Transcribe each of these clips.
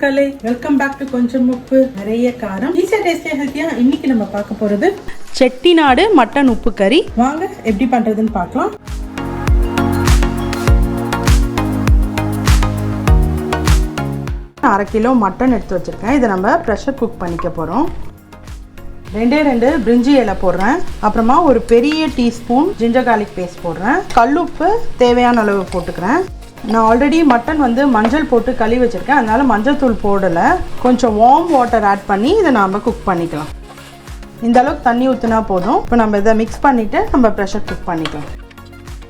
மக்களே, welcome back to கொஞ்சம் உப்பு நிறைய காரம். ஈஸியா டேஸ்டியா ஹெல்த்தியா இன்னைக்கு நம்ம பார்க்க போறது செட்டிநாடு மட்டன் உப்பு கறி. வாங்க எப்படி பண்றதுன்னு பார்க்கலாம். அரை கிலோ மட்டன் எடுத்து வச்சிருக்கேன். இதை நம்ம ப்ரெஷர் குக் பண்ணிக்க போறோம். ரெண்டு பிரிஞ்சி இலை போடுறேன். அப்புறமா ஒரு பெரிய டீஸ்பூன் ஜிஞ்சர் கார்லிக் பேஸ்ட் போடுறேன். கல்லுப்பு தேவையான அளவு போட்டுக்கிறேன். நான் ஆல்ரெடி மட்டன் மஞ்சள் போட்டு கழுவி வச்சுருக்கேன், அதனால் மஞ்சள் தூள் போடலை. கொஞ்சம் வார்ம் வாட்டர் ஆட் பண்ணி இதை நாம் குக் பண்ணிக்கலாம். இந்த அளவுக்கு தண்ணி ஊற்றினா போதும். இப்போ நம்ம இதை மிக்ஸ் பண்ணிவிட்டு நம்ம ப்ரெஷர் குக் பண்ணிக்கலாம்.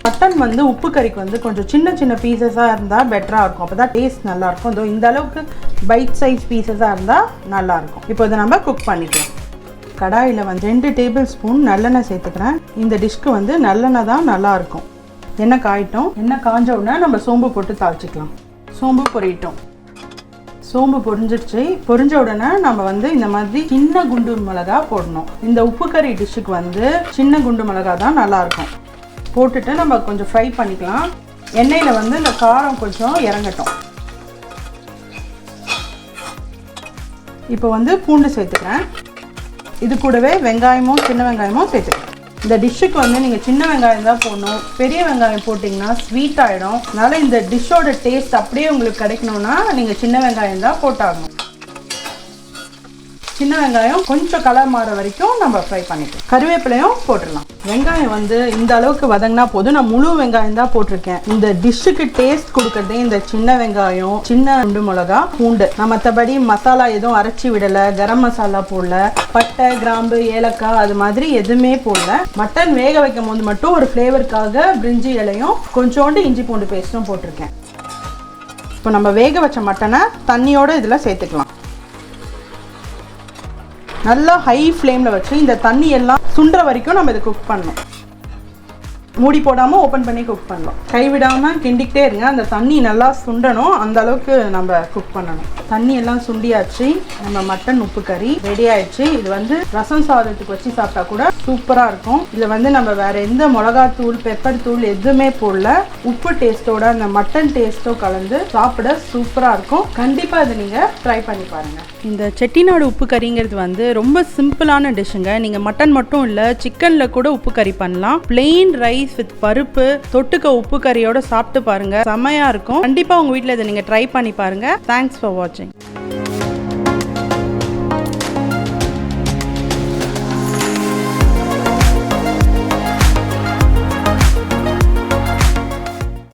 மட்டன் உப்பு கறிக்கு கொஞ்சம் சின்ன சின்ன பீசஸாக இருந்தால் பெட்டராக இருக்கும். அப்போ தான் டேஸ்ட் நல்லாயிருக்கும். இதோ இந்த அளவுக்கு பைட் சைஸ் பீசஸாக இருந்தால் நல்லாயிருக்கும். இப்போ இதை நம்ம குக் பண்ணிக்கலாம். கடாயில் 2 டேபிள் ஸ்பூன் நல்லெண்ணெய் சேர்த்துக்கிறேன். இந்த டிஷ்க்கு நல்லெண்ணெய் தான் நல்லாயிருக்கும். எண்ணெய் காயிட்டோம். எண்ணெய் காஞ்ச உடனே நம்ம சோம்பு போட்டு தாளிச்சிக்கலாம். சோம்பு பொரியிட்டோம். சோம்பு பொரிஞ்சிடுச்சு. பொரிஞ்ச உடனே நம்ம இந்த மாதிரி சின்ன குண்டு மிளகா போடணும். இந்த உப்பு கறி டிஷ்ஷுக்கு சின்ன குண்டு மிளகா தான் நல்லாயிருக்கும். போட்டுட்டு நம்ம கொஞ்சம் ஃப்ரை பண்ணிக்கலாம். எண்ணெயில் இந்த காரம் கொஞ்சம் இறங்கட்டும். இப்போ பூண்டு சேர்த்துக்கிறேன். இது கூடவே வெங்காயமும் சின்ன வெங்காயமும் சேர்த்துக்கிறேன். இந்த டிஷ்ஷுக்கு நீங்கள் சின்ன வெங்காயம் தான் போடணும். பெரிய வெங்காயம் போட்டிங்கன்னா ஸ்வீட் ஆகிடும். அதனால் இந்த டிஷ்ஷோட டேஸ்ட் அப்படியே உங்களுக்கு கிடைக்கணும்னா நீங்கள் சின்ன வெங்காயம் தான் போட்டாகணும். சின்ன வெங்காயம் கொஞ்சம் கலர் மாற வரைக்கும் நம்ம ஃப்ரை பண்ணிக்கலாம். கருவேப்பிலையும் போட்டுடலாம். வெங்காயம் இந்த அளவுக்கு வதங்கினா போதும். நான் முழு வெங்காயம் தான் போட்டிருக்கேன். இந்த டிஷ்ஷுக்கு டேஸ்ட் கொடுக்கறதே இந்த சின்ன வெங்காயம், சின்ன குண்டு மிளகா, பூண்டு. நான் மற்றபடி மசாலா எதுவும் அரைச்சி விடலை, கரம் மசாலா போடல, பட்டை கிராம்பு ஏலக்காய் அது மாதிரி எதுவுமே போடல. மட்டன் வேக வைக்கும் போது மட்டும் ஒரு ஃப்ளேவருக்காக பிரிஞ்சி இலையும் கொஞ்சோண்டு இஞ்சி பூண்டு பேஸ்ட்டும் போட்டிருக்கேன். இப்போ நம்ம வேக வச்ச மட்டனை தண்ணியோடு இதில் சேர்த்துக்கலாம். நல்லா ஹை ஃப்ளேமில் வச்சு இந்த தண்ணி எல்லாம் சுண்டுற வரைக்கும் நம்ம இதை குக் பண்ணணும். மூடி போடாமல் ஓப்பன் பண்ணி குக் பண்ணலாம். கைவிடாமல் கிண்டிக்கிட்டே இருங்க. அந்த தண்ணி நல்லா சுண்டணும். அந்த அளவுக்கு நம்ம குக் பண்ணணும். தண்ணி எல்லாம் சுண்டியாச்சு. நம்ம மட்டன் உப்பு கறி ரெடி ஆயிடுச்சு. இது ரசம் சாதத்துக்கு வச்சு சாப்பிட்டா கூட சூப்பராக இருக்கும். இதில் நம்ம வேற எந்த மிளகாத்தூள் பெப்பர் தூள் எதுவுமே போடல. உப்பு டேஸ்ட்டோட அந்த மட்டன் டேஸ்ட்டோ கலந்து சாப்பிட சூப்பராக இருக்கும். கண்டிப்பாக இதை நீங்கள் ட்ரை பண்ணி பாருங்கள். இந்த செட்டிநாடு உப்பு கறிங்கிறது ரொம்ப சிம்பிளான டிஷ்ஷுங்க. நீங்கள் மட்டன் மட்டும் இல்லை, சிக்கனில் கூட உப்பு கறி பண்ணலாம். பிளெயின் ரைஸ் வித் பருப்பு தொட்டுக்க உப்பு கறியோட சாப்பிட்டு பாருங்க, செமையா இருக்கும். கண்டிப்பா உங்க வீட்டில் இதை நீங்க ட்ரை பண்ணி பாருங்க. தேங்க்ஸ் ஃபார் வாட்சிங்.